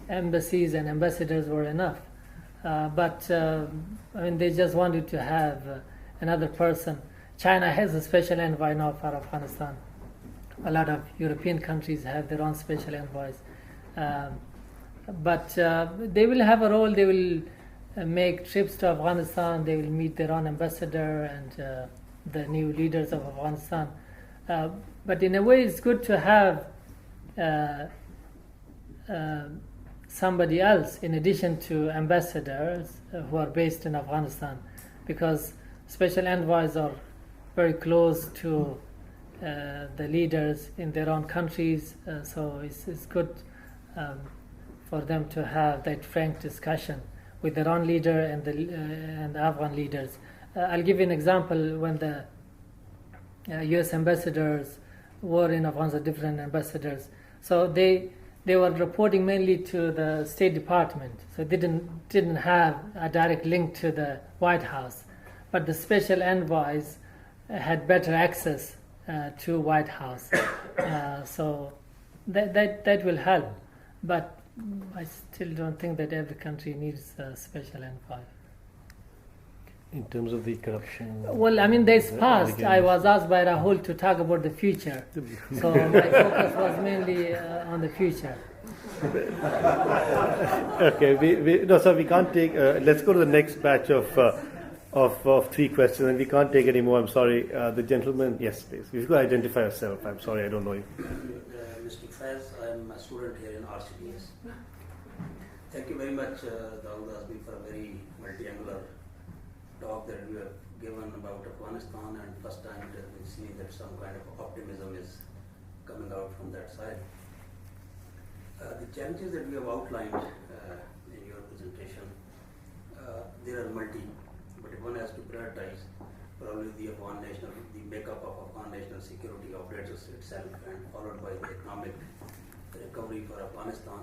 embassies and ambassadors were enough. But they just wanted to have another person. China has a special envoy now for Afghanistan. A lot of European countries have their own special envoys. But they will have a role. They will make trips to Afghanistan. They will meet their own ambassador and the new leaders of Afghanistan. But in a way, it's good to have somebody else in addition to ambassadors who are based in Afghanistan, because special envoys are very close to the leaders in their own countries. So it's good for them to have that frank discussion with their own leader and the Afghan leaders. I'll give you an example. When the U.S. ambassadors were in Afghanistan, different ambassadors, so they were reporting mainly to the State Department, so they didn't have a direct link to the White House. But the special envoys had better access to White House, so that will help. But I still don't think that every country needs a special envoy. In terms of the corruption? Well, there's past. I was asked by Rahul to talk about the future. So my focus was mainly on the future. Okay, we can't take, let's go to the next batch of three questions, and we can't take any more. I'm sorry. The gentleman, yes, please. You could identify yourself. I'm sorry, I don't know you. Mr. Faiz, I'm a student here in RCDS. Thank you very much, Dawood Azami, for a very multi-angular talk that you have given about Afghanistan, and first time that we see that some kind of optimism is coming out from that side. The challenges that you have outlined in your presentation, there are multi, but if one has to prioritize, probably the makeup of Afghan national security operates itself, and followed by the economic recovery for Afghanistan.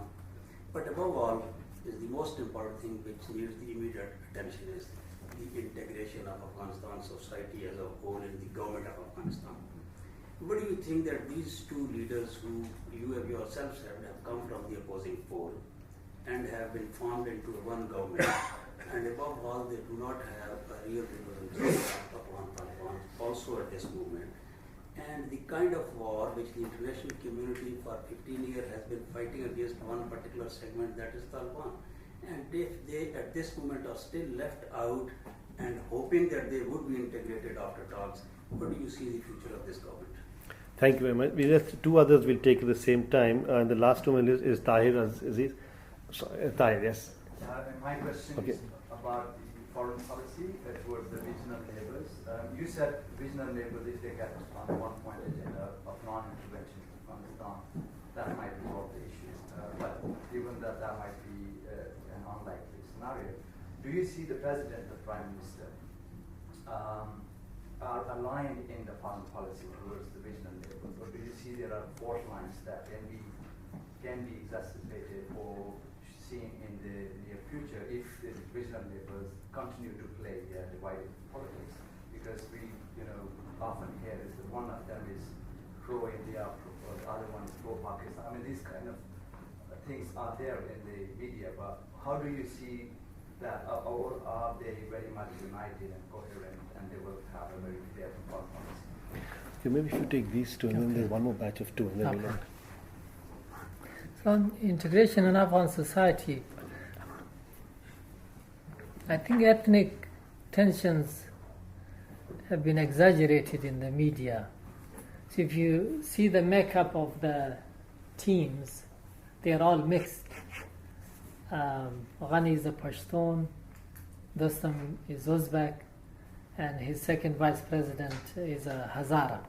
But above all, is the most important thing which needs the immediate attention is the integration of Afghanistan society as a whole in the government of Afghanistan. What do you think that these two leaders who you have yourselves have come from the opposing pole and have been formed into one government and above all, they do not have a real representation of Taliban also at this moment. And the kind of war which the international community for 15 years has been fighting against one particular segment, that is Taliban. And if they at this moment are still left out and hoping that they would be integrated after talks, what do you see the future of this government? Thank you very much. We just two others will take at the same time. And the last one is Tahir Aziz. Tahir, yes. My question is about the foreign policy towards the regional neighbors. You said regional neighbors, if they get on the 1 point agenda of non-intervention in Afghanistan, that might resolve the issue. But given that that might be an unlikely scenario, do you see the president, the prime minister, are aligned in the foreign policy towards the regional neighbors, or do you see there are fault lines that can be exacerbated or seen in the near future if the regional neighbors continue to play their divided politics? Because we, often hear is that one of them is pro-India, or the other one is pro-Pakistan. I mean, these kind of things are there in the media, but how do you see that, or are they very much united and coherent, and they will have a very clear foreign policy? Okay, maybe if you take these two, and then there's one more batch of two, and then we'll end. So on integration in Afghan society, I think ethnic tensions have been exaggerated in the media. So if you see the makeup of the teams, they are all mixed. Ghani is a Pashtun, Dostum is Uzbek, and his second vice president is a Hazara.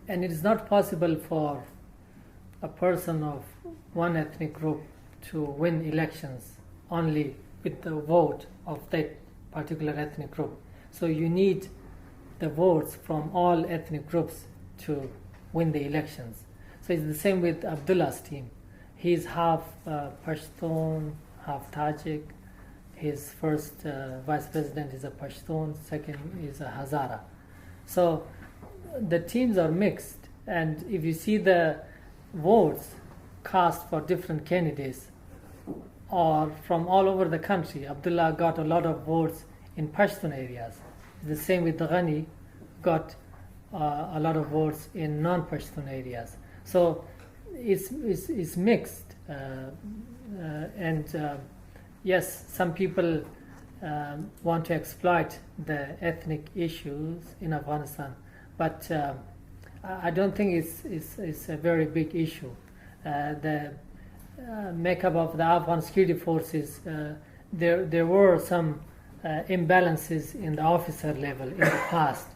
And it is not possible for a person of one ethnic group to win elections only with the vote of that particular ethnic group. So you need the votes from all ethnic groups to win the elections. So it's the same with Abdullah's team. He's half Pashtun, half Tajik. His first vice president is a Pashtun, second is a Hazara. So the teams are mixed, and if you see the votes cast for different candidates or from all over the country, Abdullah got a lot of votes in Pashtun areas. The same with Ghani, got a lot of votes in non-Pashtun areas. So it's mixed, and yes, some people want to exploit the ethnic issues in Afghanistan, but I don't think it's a very big issue. The makeup of the Afghan security forces, there were some imbalances in the officer level in the past,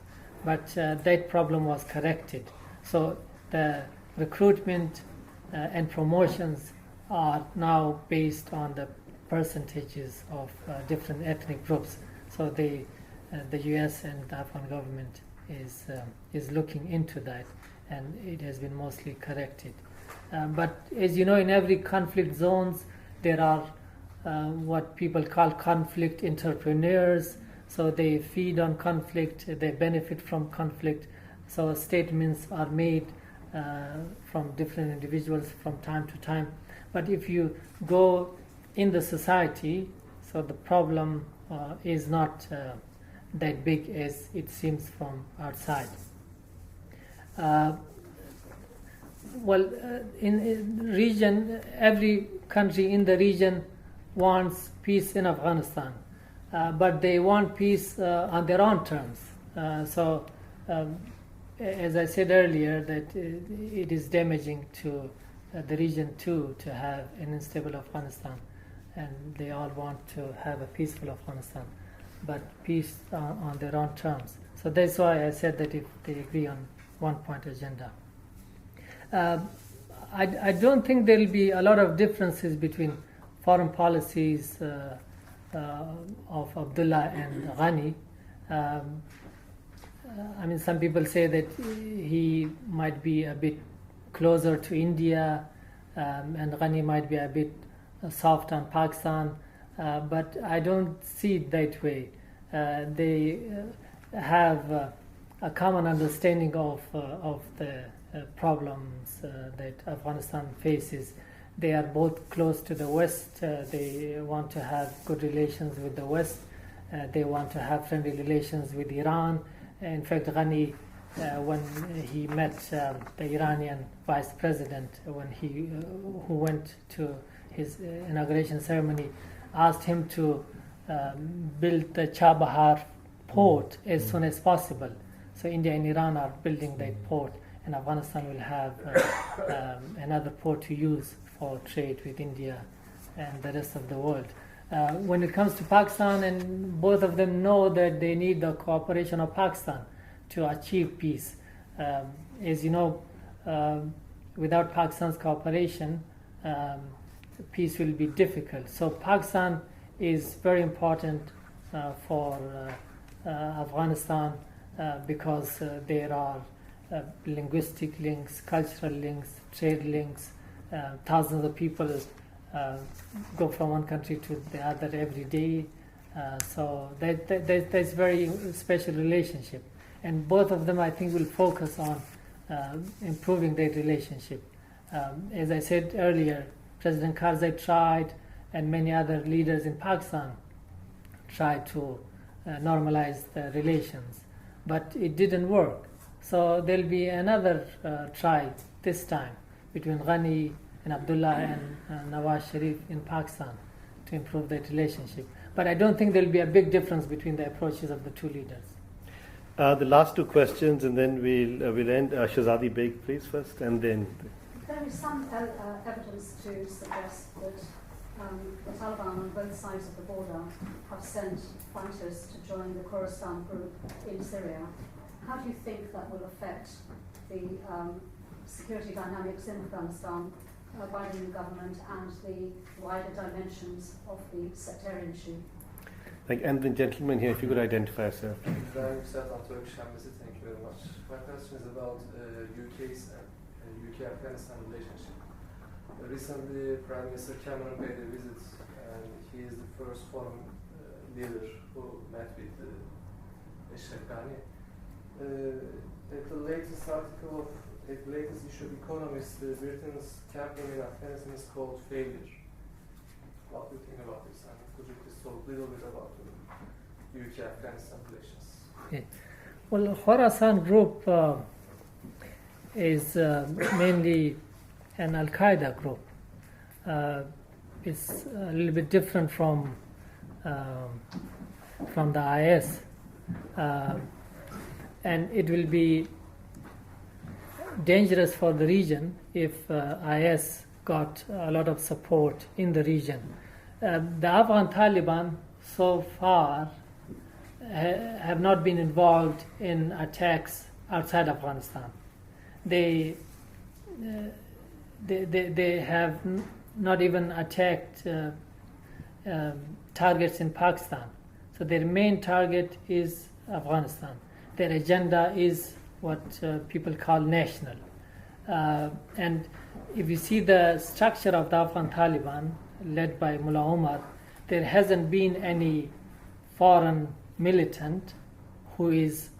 but that problem was corrected. So the recruitment and promotions are now based on the percentages of different ethnic groups. So the US and the Afghan government is looking into that, and it has been mostly corrected. But as you know, in every conflict zones, there are what people call conflict entrepreneurs. So they feed on conflict, they benefit from conflict. So statements are made from different individuals from time to time. But if you go in the society, so the problem is not that big as it seems from outside. In region, every country in the region wants peace in Afghanistan, but they want peace on their own terms. As I said earlier, that it is damaging to the region too to have an unstable Afghanistan, and they all want to have a peaceful Afghanistan, but peace on their own terms. So that's why I said that if they agree on 1 point agenda. I don't think there will be a lot of differences between foreign policies of Abdullah and Ghani. I mean, some people say that he might be a bit closer to India, and Ghani might be a bit soft on Pakistan, but I don't see it that way. They have a common understanding of the problems that Afghanistan faces. They are both close to the West. They want to have good relations with the West. They want to have friendly relations with Iran. In fact, Ghani, when he met the Iranian vice president, when who went to his inauguration ceremony, asked him to build the Chabahar port as soon as possible. So India and Iran are building that port, and Afghanistan will have another port to use for trade with India and the rest of the world. When it comes to Pakistan, and both of them know that they need the cooperation of Pakistan to achieve peace. As you know, without Pakistan's cooperation, peace will be difficult. So Pakistan is very important for Afghanistan because there are linguistic links, cultural links, trade links. Thousands of people go from one country to the other every day. So there's very special relationship. And both of them, I think, will focus on improving their relationship. As I said earlier, President Karzai tried, and many other leaders in Pakistan tried to normalize the relations, but it didn't work. So there'll be another try this time between Ghani and Abdullah and Nawaz Sharif in Pakistan to improve that relationship. But I don't think there'll be a big difference between the approaches of the two leaders. The last two questions, and then we'll end. Shahzadi Beg, please, first, and then. There is some evidence to suggest that the Taliban on both sides of the border have sent fighters to join the Khorasan group in Syria. How do you think that will affect the security dynamics in Afghanistan by the new government and the wider dimensions of the sectarian issue? And the gentleman here, if you could identify yourself. Ibrahim Seth on Turkish Embassy, thank you very much. My question is about UK's and UK-Afghanistan relationship. Recently, Prime Minister Cameron paid a visit, and he is the first foreign leader who met with Ashraf Ghani. At the latest article of the latest issue of Economist, Britain's campaign in Afghanistan is called failure. What do you think about this? And could you please talk a little bit about the UK-Afghanistan relations? Okay. Well, Khorasan group is mainly an Al-Qaeda group. It's a little bit different from the IS, and it will be dangerous for the region if IS got a lot of support in the region. The Afghan Taliban so far have not been involved in attacks outside Afghanistan. They have not even attacked targets in Pakistan. So their main target is Afghanistan. Their agenda is what people call national. And if you see the structure of the Afghan Taliban, led by Mullah Omar, there hasn't been any foreign militant who is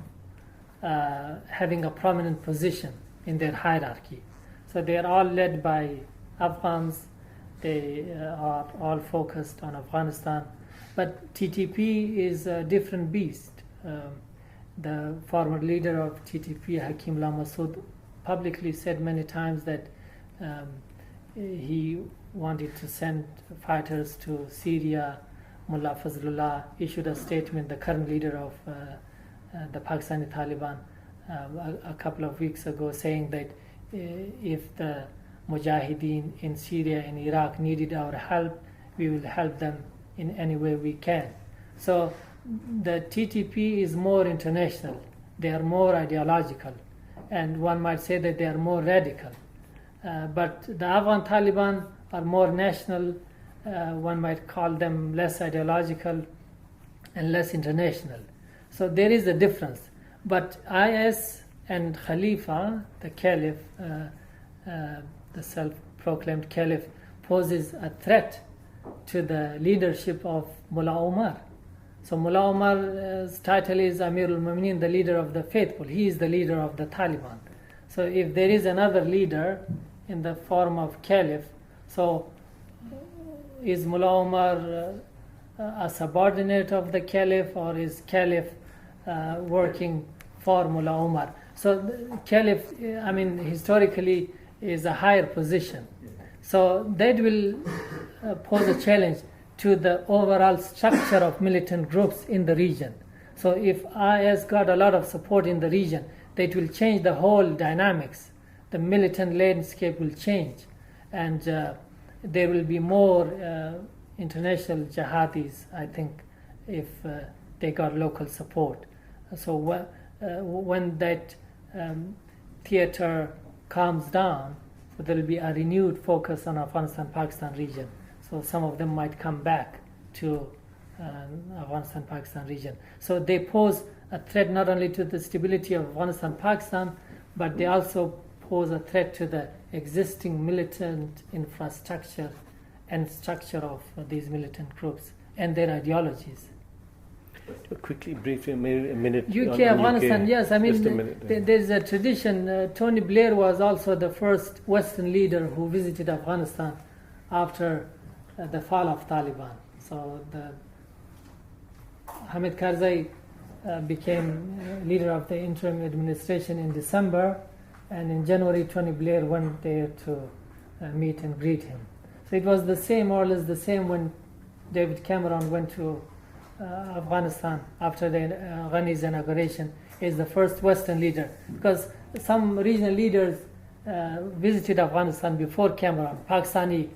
having a prominent position in their hierarchy. So they are all led by Afghans. They are all focused on Afghanistan. But TTP is a different beast. The former leader of TTP, Hakim-Ullah Massoud, publicly said many times that he wanted to send fighters to Syria. Mullah Fazlullah issued a statement, the current leader of the Pakistani Taliban, a couple of weeks ago, saying that if the Mujahideen in Syria and Iraq needed our help, we will help them in any way we can. So the TTP is more international. They are more ideological, and one might say that they are more radical. But the Afghan Taliban are more national. One might call them less ideological and less international. So there is a difference. But IS and Khalifa, the Caliph, the self-proclaimed Caliph, poses a threat to the leadership of Mullah Omar. So Mullah Omar's title is Amirul Mu'mineen, the leader of the faithful. He is the leader of the Taliban. So if there is another leader in the form of Caliph So is Mullah Omar a subordinate of the Caliph, or is Caliph working for Mullah Omar? So the Caliph, I mean, historically is a higher position. So that will pose a challenge to the overall structure of militant groups in the region. So if IS got a lot of support in the region, that will change the whole dynamics. The militant landscape will change, and there will be more international jihadis, I think, if they got local support. So when that theater calms down, so there will be a renewed focus on Afghanistan-Pakistan region. So some of them might come back to Afghanistan-Pakistan region. So they pose a threat not only to the stability of Afghanistan-Pakistan, but they also pose a threat to the existing militant infrastructure and structure of these militant groups and their ideologies. Quickly, briefly, a minute. UK, Afghanistan, UK. yes. I mean, Just a minute. there's a tradition. Tony Blair was also the first Western leader who visited Afghanistan after the fall of Taliban. So Hamid Karzai became leader of the interim administration in December, and in January, Tony Blair went there to meet and greet him. So it was the same, more or less the same, when David Cameron went to Afghanistan after the Ghani's inauguration, is the first Western leader, because some regional leaders visited Afghanistan before Cameron. Pakistani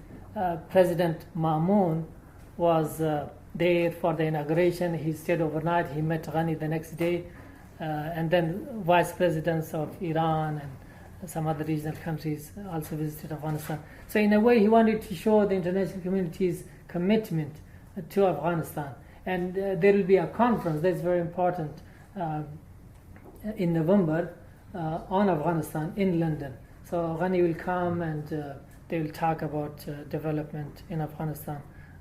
President Mamoon was there for the inauguration. He stayed overnight. He met Ghani the next day, and then vice presidents of Iran and some other regional countries also visited Afghanistan. So in a way, he wanted to show the international community's commitment to Afghanistan. And there will be a conference that's very important in November on Afghanistan in London. So Ghani will come, and they will talk about development in Afghanistan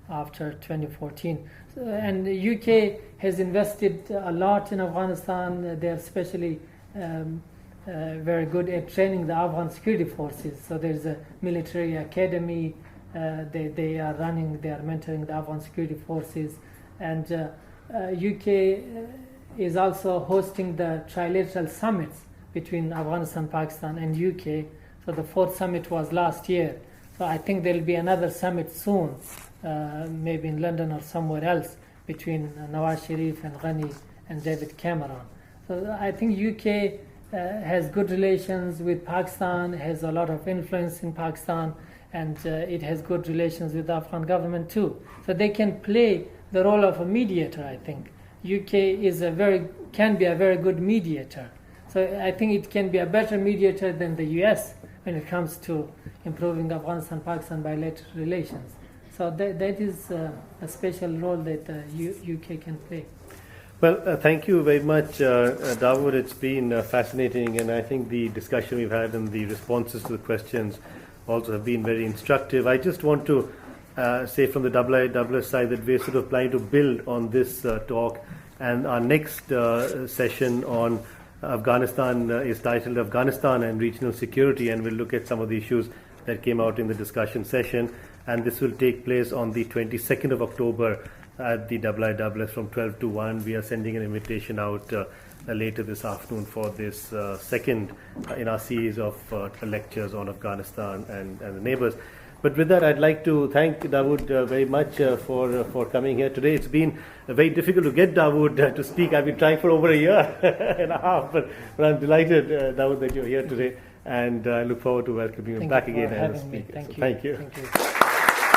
after 2014. And the UK has invested a lot in Afghanistan. They are especially very good at training the Afghan security forces. So there's a military academy. They are mentoring the Afghan security forces. And UK is also hosting the trilateral summits between Afghanistan, Pakistan, and UK. So the fourth summit was last year. So I think there will be another summit soon, maybe in London or somewhere else, between Nawaz Sharif and Ghani and David Cameron. So I think UK has good relations with Pakistan, has a lot of influence in Pakistan, and it has good relations with the Afghan government too. So they can play the role of a mediator, I think. UK can be a very good mediator. So I think it can be a better mediator than the US when it comes to improving Afghanistan-Pakistan bilateral relations. So that is a special role that the UK can play. Well, thank you very much, Dawood. It's been fascinating, and I think the discussion we've had and the responses to the questions also have been very instructive. I just want to say from the Abdullah side that we're sort of planning to build on this talk, and our next session on Afghanistan is titled Afghanistan and Regional Security, and we'll look at some of the issues that came out in the discussion session, and this will take place on the 22nd of October at the Abdullah from 12 to 1. We are sending an invitation out later this afternoon for this second in our series of lectures on Afghanistan and the neighbors. But with that, I'd like to thank Dawood very much for coming here today. It's been very difficult to get Dawood to speak. I've been trying for over a year and a half, but I'm delighted, Dawood, that you're here today, and I look forward to welcoming you back again as a speaker. Thank you. Thank you.